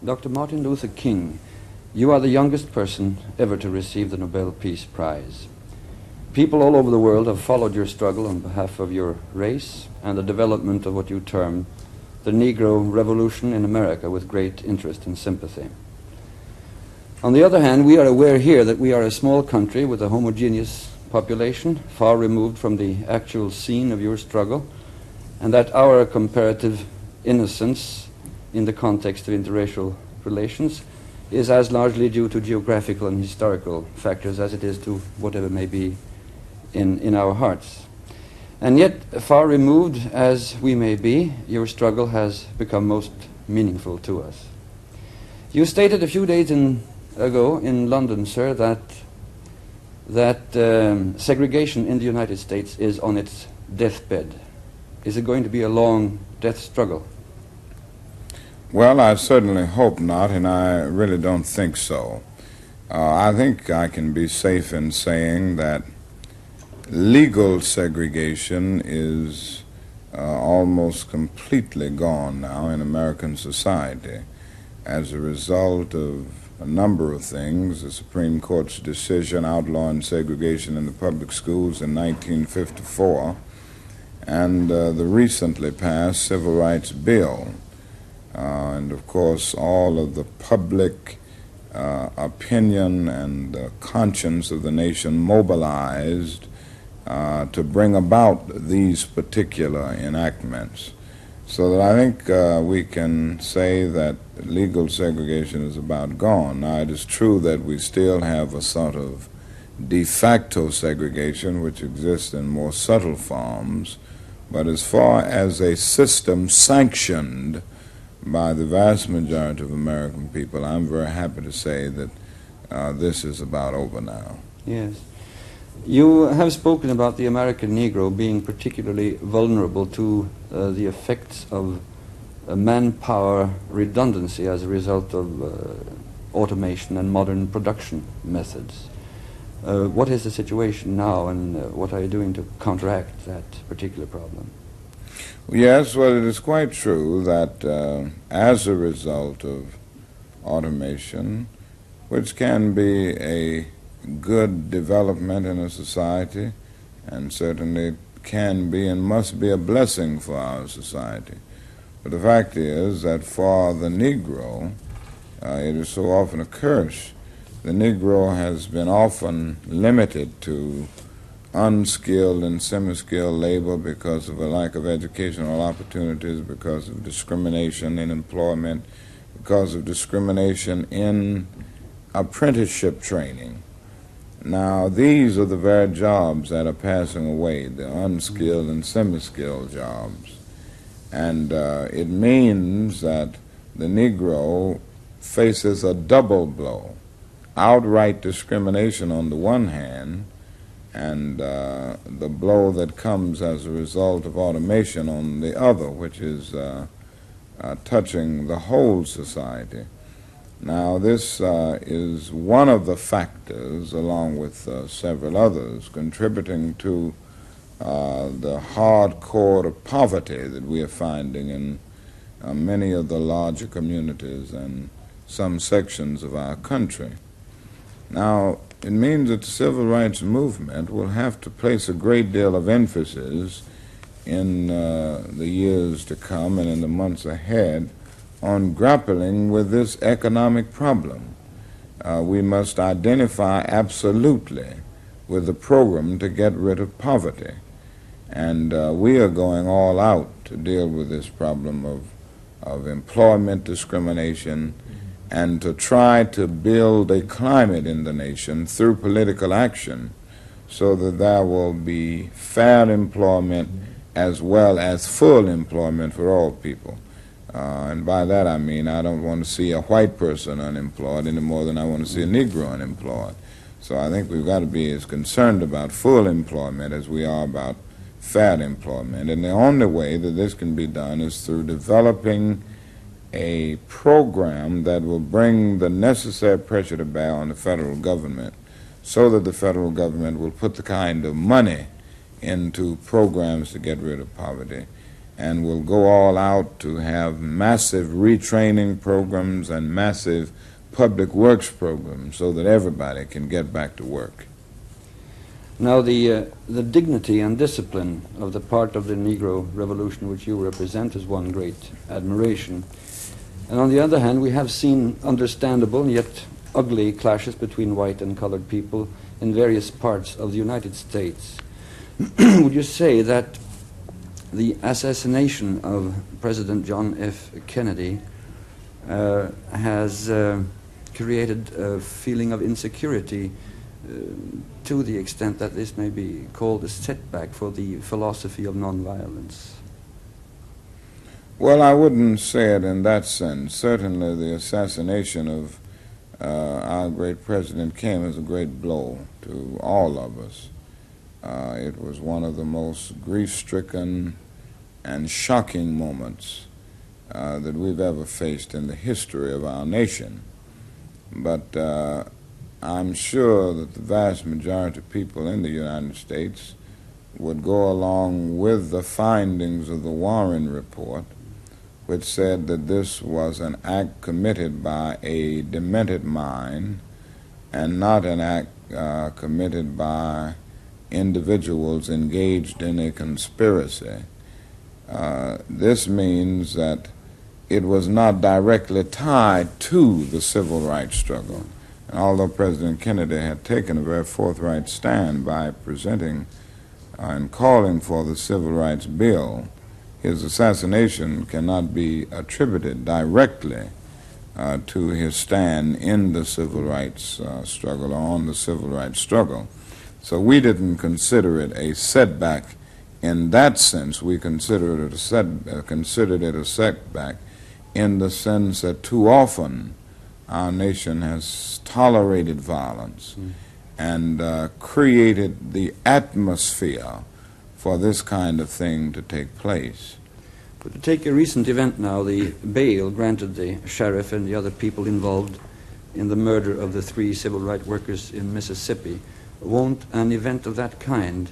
Dr. Martin Luther King, you are the youngest person ever to receive the Nobel Peace Prize. People all over the world have followed your struggle on behalf of your race and the development of what you term the Negro Revolution in America with great interest and sympathy. On the other hand, we are aware here that we are a small country with a homogeneous population, far removed from the actual scene of your struggle, and that our comparative innocence in the context of interracial relations is as largely due to geographical and historical factors as it is to whatever may be in our hearts. And yet, far removed as we may be, your struggle has become most meaningful to us. You stated a few days ago in London, sir, that segregation in the United States is on its deathbed. Is it going to be a long death struggle? Well, I certainly hope not, and I really don't think so. I think I can be safe in saying that legal segregation is almost completely gone now in American society as a result of a number of things. The Supreme Court's decision outlawing segregation in the public schools in 1954 and the recently passed Civil Rights Bill. And of course, all of the public opinion and conscience of the nation mobilized to bring about these particular enactments. So that I think we can say that legal segregation is about gone. Now, it is true that we still have a sort of de facto segregation which exists in more subtle forms, but as far as a system sanctioned by the vast majority of American people, I'm very happy to say that this is about over now. Yes. You have spoken about the American Negro being particularly vulnerable to the effects of manpower redundancy as a result of automation and modern production methods. What is the situation now, and what are you doing to counteract that particular problem? Yes, well, it is quite true that as a result of automation, which can be a good development in a society, and certainly can be and must be a blessing for our society. But the fact is that for the Negro, it is so often a curse. The Negro has been often limited to unskilled and semi-skilled labor because of a lack of educational opportunities, because of discrimination in employment, because of discrimination in apprenticeship training. Now, these are the very jobs that are passing away, the unskilled and semi-skilled jobs. And it means that the Negro faces a double blow: outright discrimination on the one hand, and the blow that comes as a result of automation on the other, which is touching the whole society. Now, this is one of the factors, along with several others, contributing to the hard core of poverty that we are finding in many of the larger communities and some sections of our country. Now, it means that the civil rights movement will have to place a great deal of emphasis in the years to come and in the months ahead on grappling with this economic problem. We must identify absolutely with the program to get rid of poverty. And we are going all out to deal with this problem of employment discrimination and to try to build a climate in the nation through political action so that there will be fair employment as well as full employment for all people. And by that I mean I don't want to see a white person unemployed any more than I want to see a Negro unemployed. So I think we've got to be as concerned about full employment as we are about fair employment. And the only way that this can be done is through developing a program that will bring the necessary pressure to bear on the federal government so that the federal government will put the kind of money into programs to get rid of poverty and will go all out to have massive retraining programs and massive public works programs so that everybody can get back to work. Now, the dignity and discipline of the part of the Negro Revolution which you represent is one great admiration. And on the other hand, we have seen understandable yet ugly clashes between white and colored people in various parts of the United States. Would you say that the assassination of President John F. Kennedy has created a feeling of insecurity to the extent that this may be called a setback for the philosophy of nonviolence? Well, I wouldn't say it in that sense. Certainly the assassination of our great president came as a great blow to all of us. It was one of the most grief-stricken and shocking moments that we've ever faced in the history of our nation. But I'm sure that the vast majority of people in the United States would go along with the findings of the Warren Report, which said that this was an act committed by a demented mind and not an act committed by individuals engaged in a conspiracy. This means that it was not directly tied to the civil rights struggle. And although President Kennedy had taken a very forthright stand by presenting and calling for the Civil Rights Bill, his assassination cannot be attributed directly to his stand in the civil rights struggle or on the civil rights struggle. So we didn't consider it a setback in that sense. We considered it a setback in the sense that too often our nation has tolerated violence and created the atmosphere for this kind of thing to take place. But to take a recent event now, the bail granted the sheriff and the other people involved in the murder of the 3 civil rights workers in Mississippi, won't an event of that kind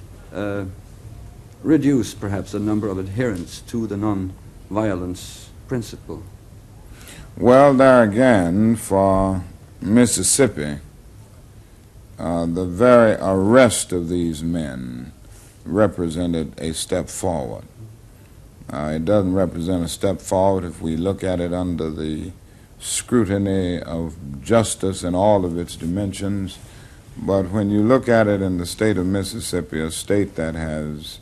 reduce perhaps the number of adherents to the non-violence principle? Well, there again, for Mississippi, the very arrest of these men represented a step forward. It doesn't represent a step forward if we look at it under the scrutiny of justice in all of its dimensions, but when you look at it in the state of Mississippi, a state that has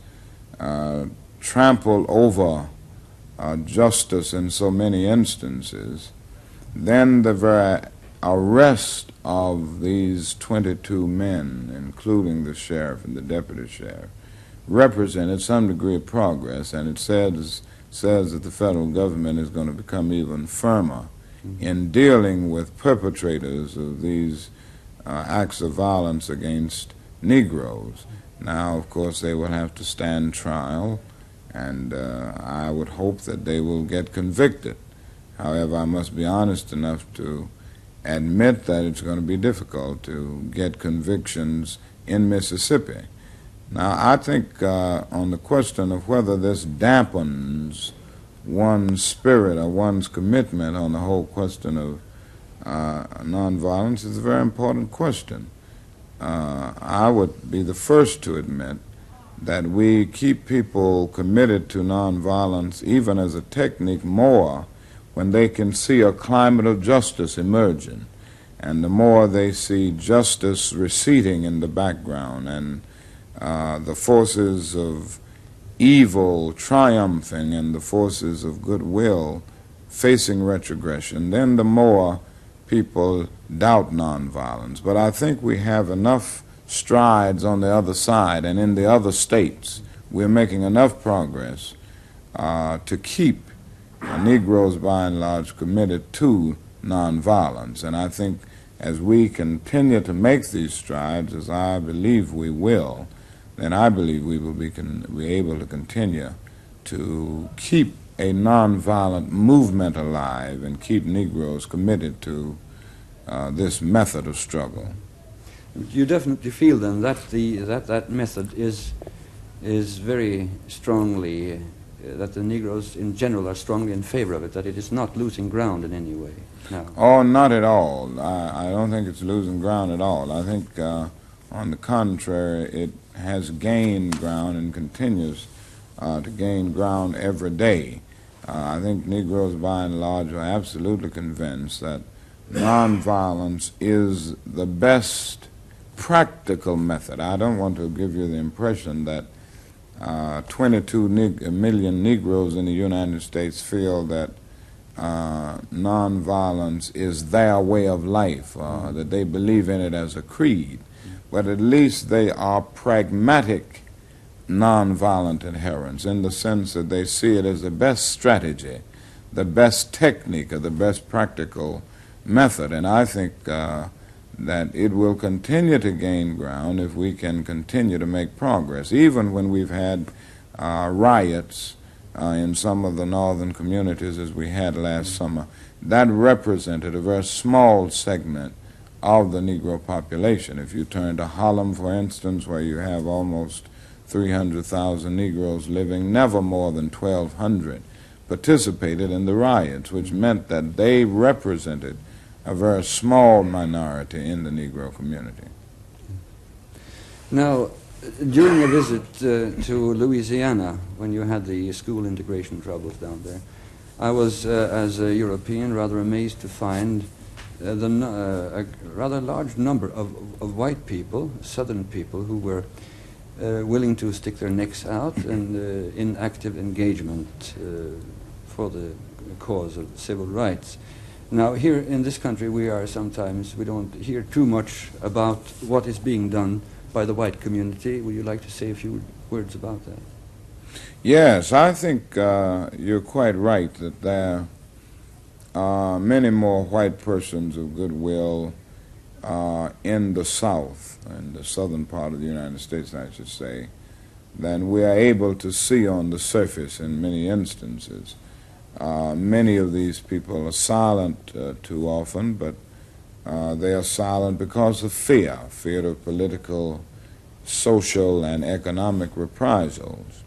trampled over justice in so many instances, then the very arrest of these 22 men, including the sheriff and the deputy sheriff, represented some degree of progress, and it says that the federal government is going to become even firmer in dealing with perpetrators of these acts of violence against Negroes. Now, of course, they will have to stand trial, and I would hope that they will get convicted. However, I must be honest enough to admit that it's going to be difficult to get convictions in Mississippi. Now, I think on the question of whether this dampens one's spirit or one's commitment on the whole question of nonviolence is a very important question. I would be the first to admit that we keep people committed to nonviolence even as a technique more when they can see a climate of justice emerging, and the more they see justice receding in the background and the forces of evil triumphing and the forces of goodwill facing retrogression, then the more people doubt nonviolence. But I think we have enough strides on the other side, and in the other states we're making enough progress to keep Negroes by and large committed to nonviolence. And I think as we continue to make these strides, as I believe we will, then I believe we will be able to continue to keep a nonviolent movement alive and keep Negroes committed to this method of struggle. You definitely feel then that that method is very strongly that the Negroes in general are strongly in favor of it, that it is not losing ground in any way now? Oh, not at all. I don't think it's losing ground at all. I think, on the contrary, it has gained ground and continues to gain ground every day. I think Negroes, by and large, are absolutely convinced that nonviolence is the best practical method. I don't want to give you the impression that 22 million Negroes in the United States feel that nonviolence is their way of life, that they believe in it as a creed. But at least they are pragmatic nonviolent adherents in the sense that they see it as the best strategy, the best technique, or the best practical method. And I think that it will continue to gain ground if we can continue to make progress. Even when we've had riots in some of the northern communities as we had last summer, that represented a very small segment of the Negro population. If you turn to Harlem, for instance, where you have almost 300,000 Negroes living, never more than 1,200 participated in the riots, which meant that they represented a very small minority in the Negro community. Now, during a visit to Louisiana, when you had the school integration troubles down there, I was, as a European, rather amazed to find a rather large number of white people, Southern people, who were willing to stick their necks out and in active engagement for the cause of civil rights. Now, here in this country, we don't hear too much about what is being done by the white community. Would you like to say a few words about that? Yes, I think you're quite right that there are many more white persons of goodwill in the South, in the southern part of the United States, I should say, than we are able to see on the surface in many instances. Many of these people are silent too often, but they are silent because of fear of political, social, and economic reprisals.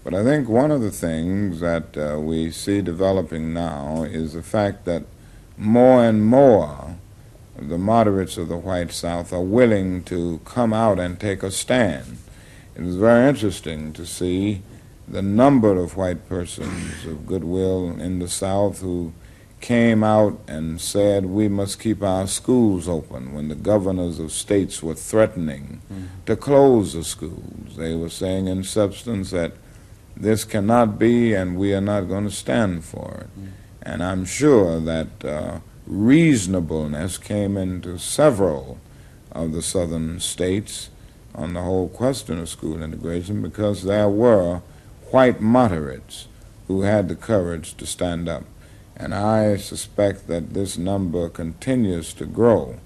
But I think one of the things that we see developing now is the fact that more and more the moderates of the white South are willing to come out and take a stand. It was very interesting to see the number of white persons of goodwill in the South who came out and said we must keep our schools open when the governors of states were threatening to close the schools. They were saying in substance that this cannot be and we are not going to stand for it. And I'm sure that reasonableness came into several of the southern states on the whole question of school integration because there were white moderates who had the courage to stand up. And I suspect that this number continues to grow.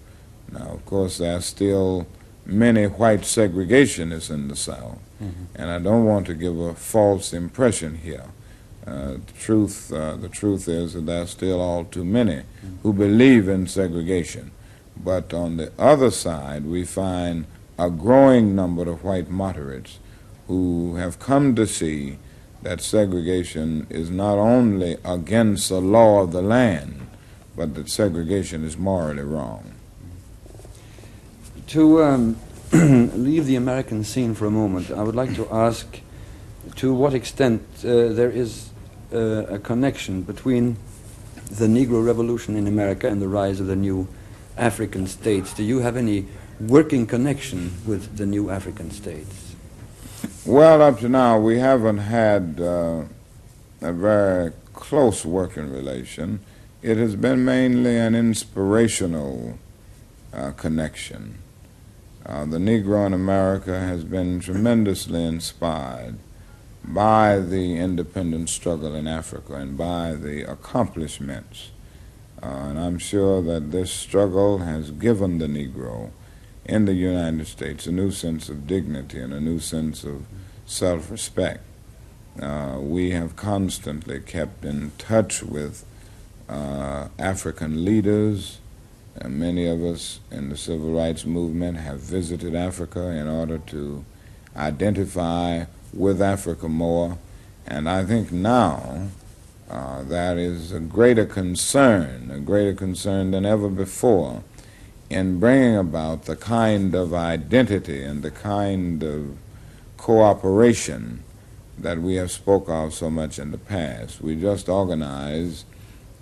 Now, of course, there are still many white segregationists in the South, and I don't want to give a false impression here. The truth is that there are still all too many who believe in segregation. But on the other side, we find a growing number of white moderates who have come to see that segregation is not only against the law of the land, but that segregation is morally wrong. To leave the American scene for a moment, I would like to ask to what extent there is a connection between the Negro Revolution in America and the rise of the new African states. Do you have any working connection with the new African states? Well, up to now, we haven't had a very close working relation. It has been mainly an inspirational connection. The Negro in America has been tremendously inspired by the independence struggle in Africa and by the accomplishments. And I'm sure that this struggle has given the Negro in the United States a new sense of dignity and a new sense of self-respect. We have constantly kept in touch with African leaders. Many of us in the civil rights movement have visited Africa in order to identify with Africa more And I think now that is a greater concern than ever before in bringing about the kind of identity and the kind of cooperation that we have spoke of so much in the past. We just organized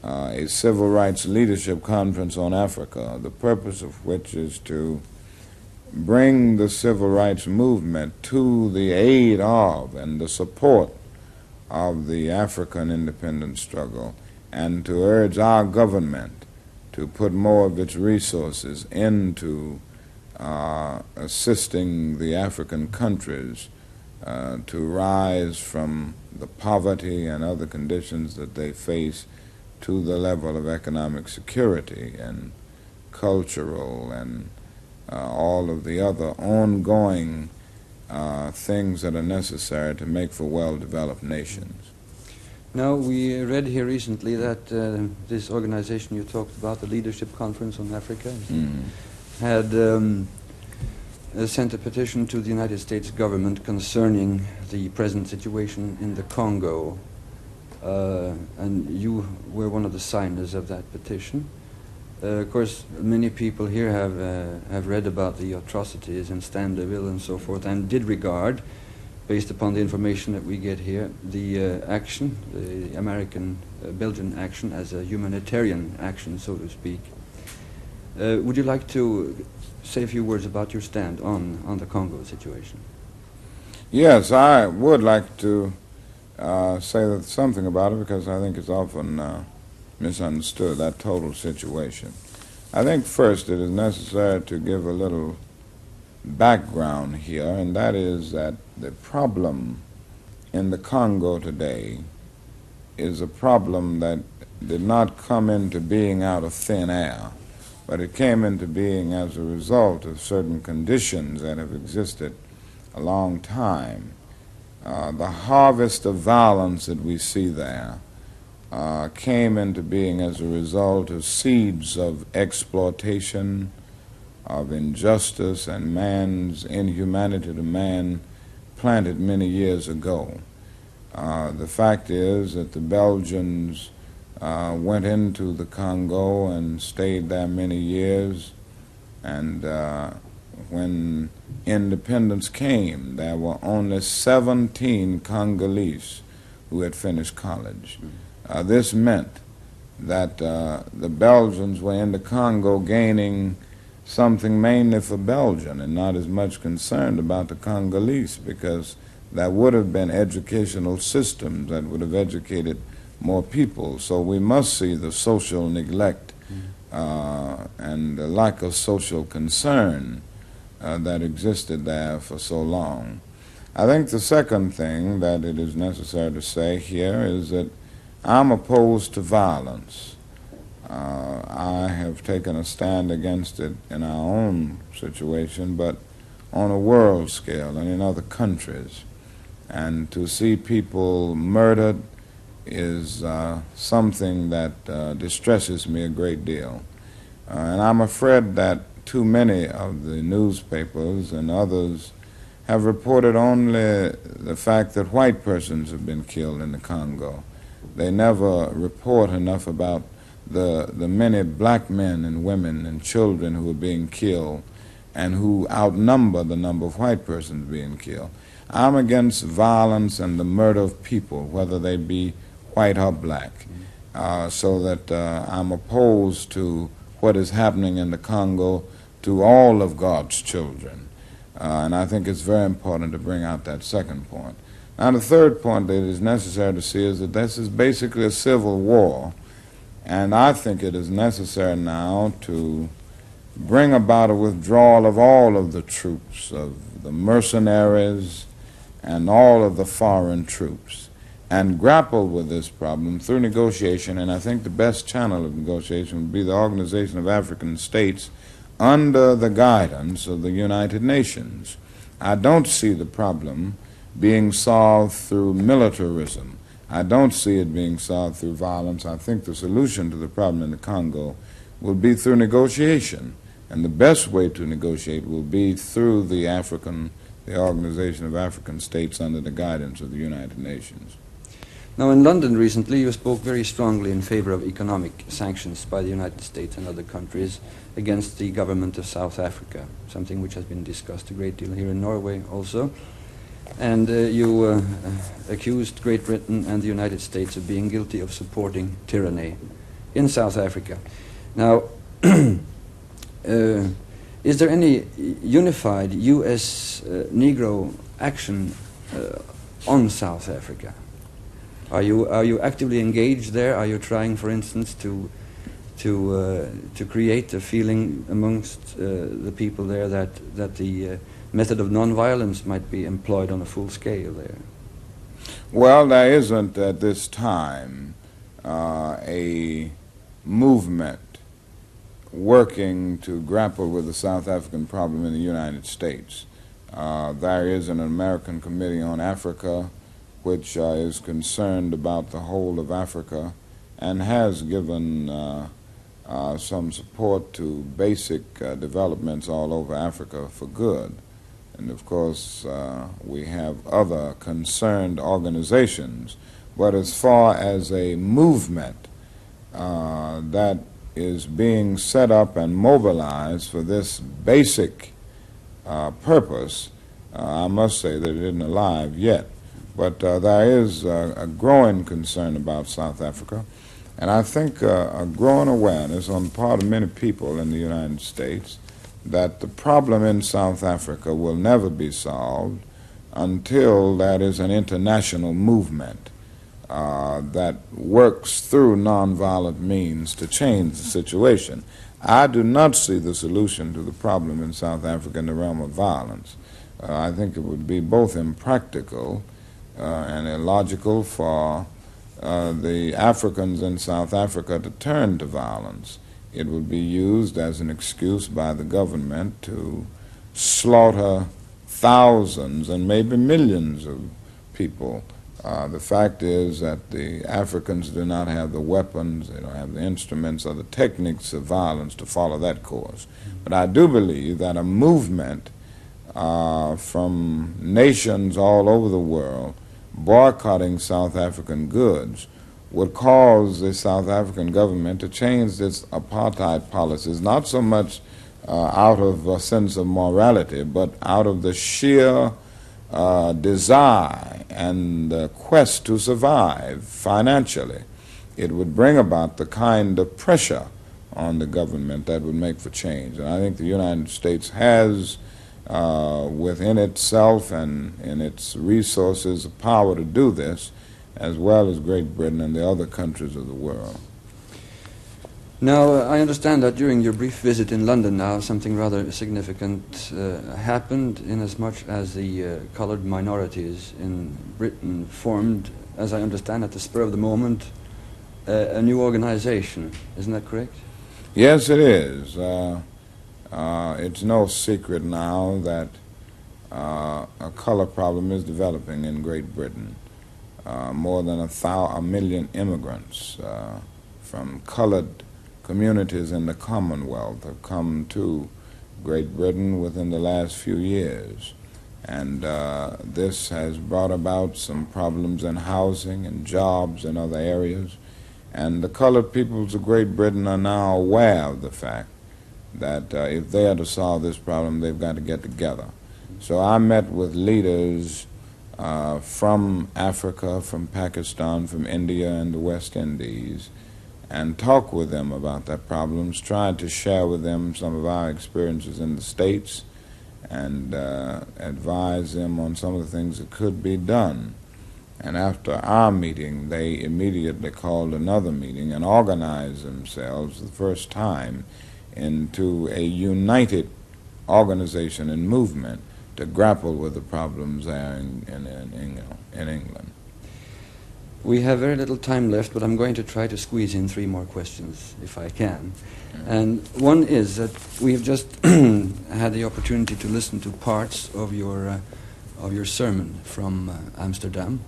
a civil rights leadership conference on Africa, the purpose of which is to bring the civil rights movement to the aid of and the support of the African independence struggle, and to urge our government to put more of its resources into assisting the African countries to rise from the poverty and other conditions that they face to the level of economic security and cultural and all of the other ongoing things that are necessary to make for well-developed nations. Now, we read here recently that this organization you talked about, the Leadership Conference on Africa, had sent a petition to the United States government concerning the present situation in the Congo, and you were one of the signers of that petition. Of course, many people here have read about the atrocities in Standerville and so forth, and did regard, based upon the information that we get here, the action, the American-Belgian action, as a humanitarian action, so to speak. Would you like to say a few words about your stand on the Congo situation? Yes, I would like to say something about it, because I think it's often misunderstood, that total situation. I think first it is necessary to give a little background here, and that is that the problem in the Congo today is a problem that did not come into being out of thin air, but it came into being as a result of certain conditions that have existed a long time. The harvest of violence that we see there came into being as a result of seeds of exploitation, of injustice, and man's inhumanity to man planted many years ago. The fact is that the Belgians went into the Congo and stayed there many years, and when independence came, there were only 17 Congolese who had finished college. This meant that the Belgians were in the Congo gaining something mainly for Belgium and not as much concerned about the Congolese, because there would have been educational systems that would have educated more people. So we must see the social neglect and the lack of social concern that existed there for so long. I think the second thing that it is necessary to say here is that I'm opposed to violence. I have taken a stand against it in our own situation, but on a world scale and in other countries. And to see people murdered is something that distresses me a great deal. And I'm afraid that too many of the newspapers and others have reported only the fact that white persons have been killed in the Congo. They never report enough about the many black men and women and children who are being killed and who outnumber the number of white persons being killed. I'm against violence and the murder of people, whether they be white or black, so that I'm opposed to what is happening in the Congo to all of God's children. And I think it's very important to bring out that second point. Now, the third point that is necessary to see is that this is basically a civil war, and I think it is necessary now to bring about a withdrawal of all of the troops, of the mercenaries, and all of the foreign troops, and grapple with this problem through negotiation. And I think the best channel of negotiation would be the Organization of African States under the guidance of the United Nations. I don't see the problem being solved through militarism. I don't see it being solved through violence. I think the solution to the problem in the Congo will be through negotiation. And the best way to negotiate will be through the Organization of African States under the guidance of the United Nations. Now, in London recently, you spoke very strongly in favor of economic sanctions by the United States and other countries against the government of South Africa, something which has been discussed a great deal here in Norway also. And you accused Great Britain and the United States of being guilty of supporting tyranny in South Africa. Now, is there any unified U.S. Negro action on South Africa? Are you actively engaged there? Are you trying, for instance, to create a feeling amongst the people there that the method of nonviolence might be employed on a full scale there? Well, there isn't at this time a movement working to grapple with the South African problem in the United States. There is an American Committee on Africa which is concerned about the whole of Africa and has given some support to basic developments all over Africa for good. And of course, we have other concerned organizations. But as far as a movement that is being set up and mobilized for this basic purpose, I must say that it isn't alive yet. But there is a growing concern about South Africa, and I think a growing awareness on the part of many people in the United States that the problem in South Africa will never be solved until there is an international movement that works through nonviolent means to change the situation. I do not see the solution to the problem in South Africa in the realm of violence. I think it would be both impractical and illogical for the Africans in South Africa to turn to violence. It would be used as an excuse by the government to slaughter thousands and maybe millions of people. The fact is that the Africans do not have the weapons, they don't have the instruments or the techniques of violence to follow that course. But I do believe that a movement from nations all over the world boycotting South African goods would cause the South African government to change its apartheid policies, not so much out of a sense of morality, but out of the sheer desire and quest to survive financially. It would bring about the kind of pressure on the government that would make for change. And I think the United States has within itself and in its resources the power to do this, as well as Great Britain and the other countries of the world. Now, I understand that during your brief visit in London now, something rather significant happened, inasmuch as the colored minorities in Britain formed, as I understand, at the spur of the moment, a new organization. Isn't that correct? Yes, it is. It's no secret now that a color problem is developing in Great Britain. More than a million immigrants from colored communities in the Commonwealth have come to Great Britain within the last few years. And this has brought about some problems in housing and jobs and other areas. And the colored peoples of Great Britain are now aware of the fact that if they are to solve this problem, they've got to get together. So I met with leaders from Africa, from Pakistan, from India, and the West Indies, and talked with them about their problems, tried to share with them some of our experiences in the States, and advise them on some of the things that could be done. And after our meeting, they immediately called another meeting and organized themselves the first time into a united organization and movement to grapple with the problems there in England. We have very little time left, but I'm going to try to squeeze in 3 more questions, if I can. And one is that we have just had the opportunity to listen to parts of your sermon from Amsterdam.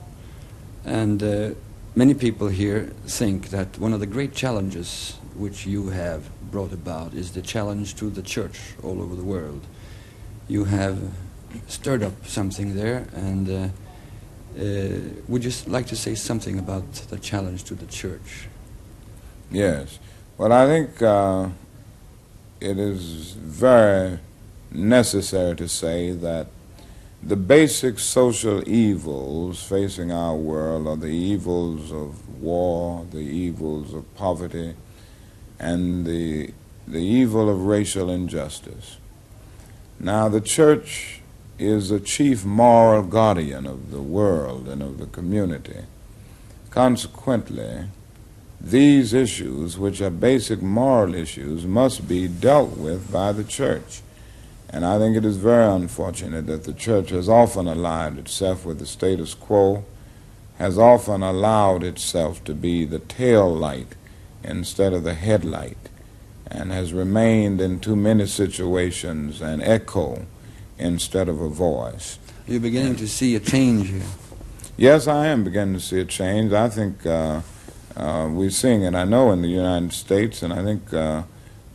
And many people here think that one of the great challenges which you have brought about is the challenge to the church all over the world. You have stirred up something there, and Would you like to say something about the challenge to the church? Yes. Well, I think it is very necessary to say that the basic social evils facing our world are the evils of war, the evils of poverty, and the evil of racial injustice. Now, the church is the chief moral guardian of the world and of the community. Consequently, these issues, which are basic moral issues, must be dealt with by the church. And I think it is very unfortunate that the church has often aligned itself with the status quo, has often allowed itself to be the tail light instead of the headlight, and has remained in too many situations an echo instead of a voice. You're beginning to see a change here. Yes, I am beginning to see a change. I think we're seeing it, I know, in the United States, and I think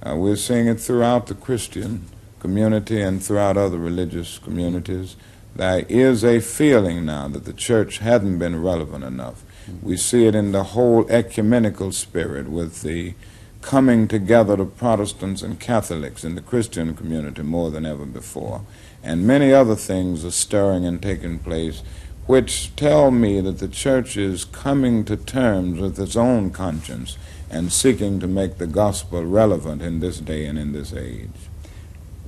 we're seeing it throughout the Christian community and throughout other religious communities. There is a feeling now that the church hadn't been relevant enough. We see it in the whole ecumenical spirit with the coming together of Protestants and Catholics in the Christian community more than ever before. And many other things are stirring and taking place which tell me that the church is coming to terms with its own conscience and seeking to make the gospel relevant in this day and in this age.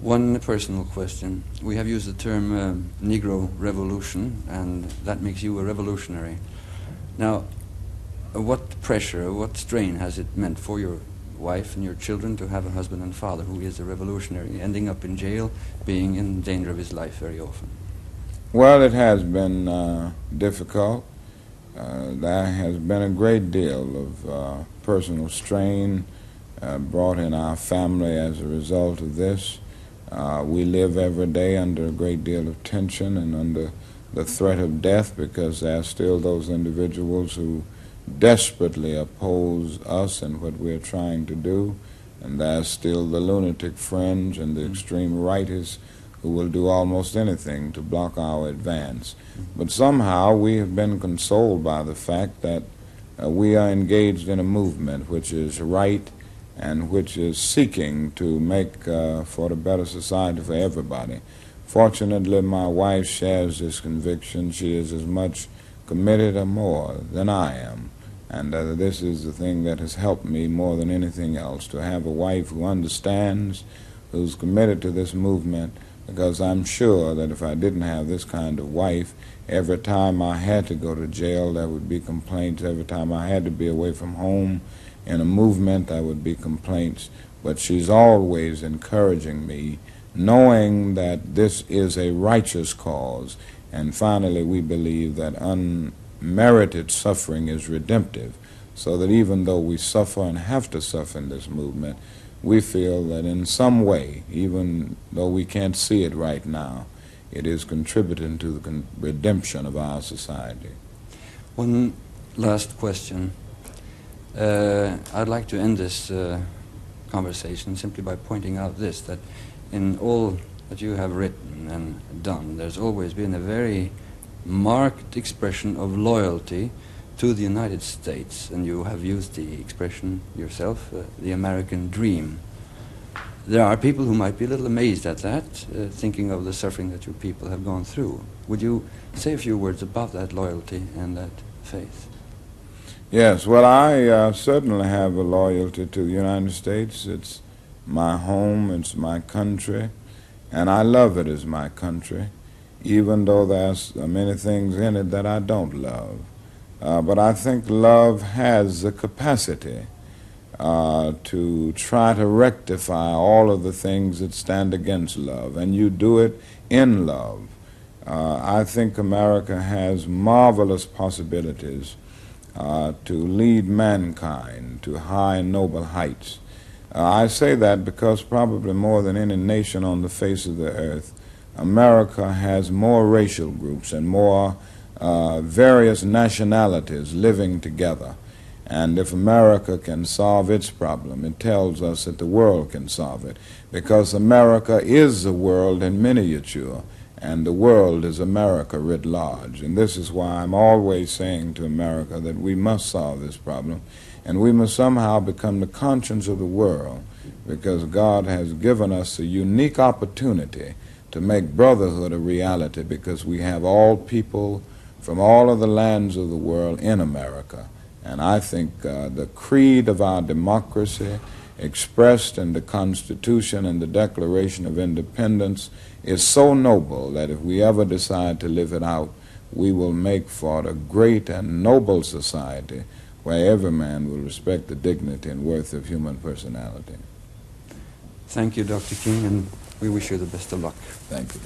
One personal question. We have used the term Negro Revolution, and that makes you a revolutionary. Now, what pressure, what strain has it meant for your wife and your children to have a husband and father who is a revolutionary, ending up in jail, being in danger of his life very often? Well, it has been difficult. There has been a great deal of personal strain brought in our family as a result of this. We live every day under a great deal of tension and under the threat of death because there are still those individuals who desperately oppose us and what we're trying to do, and there's still the lunatic fringe and the extreme rightists who will do almost anything to block our advance. But somehow we have been consoled by the fact that we are engaged in a movement which is right and which is seeking to make for a better society for everybody. Fortunately, my wife shares this conviction. She is as much committed or more than I am. And this is the thing that has helped me more than anything else, to have a wife who understands, who's committed to this movement, because I'm sure that if I didn't have this kind of wife, every time I had to go to jail, there would be complaints. Every time I had to be away from home in a movement, there would be complaints. But she's always encouraging me, knowing that this is a righteous cause. And finally, we believe that unmerited suffering is redemptive, so that even though we suffer and have to suffer in this movement, we feel that in some way, even though we can't see it right now, it is contributing to the redemption of our society. One last question. I'd like to end this conversation simply by pointing out this, that in all that you have written and done, there's always been a very marked expression of loyalty to the United States, and you have used the expression yourself, the American dream. There are people who might be a little amazed at that, thinking of the suffering that your people have gone through. Would you say a few words about that loyalty and that faith? Yes, well, I certainly have a loyalty to the United States. It's my home, it's my country, and I love it as my country, even though there's many things in it that I don't love. But I think love has the capacity to try to rectify all of the things that stand against love, and you do it in love. I think America has marvelous possibilities to lead mankind to high and noble heights. I say that because probably more than any nation on the face of the earth, America has more racial groups and more various nationalities living together. And if America can solve its problem, it tells us that the world can solve it, because America is the world in miniature, and the world is America writ large. And this is why I'm always saying to America that we must solve this problem, and we must somehow become the conscience of the world, because God has given us a unique opportunity to make brotherhood a reality, because we have all people from all of the lands of the world in America. And I think the creed of our democracy, expressed in the Constitution and the Declaration of Independence, is so noble that if we ever decide to live it out, we will make for a great and noble society where every man will respect the dignity and worth of human personality. Thank you, Dr. King, and we wish you the best of luck. Thank you.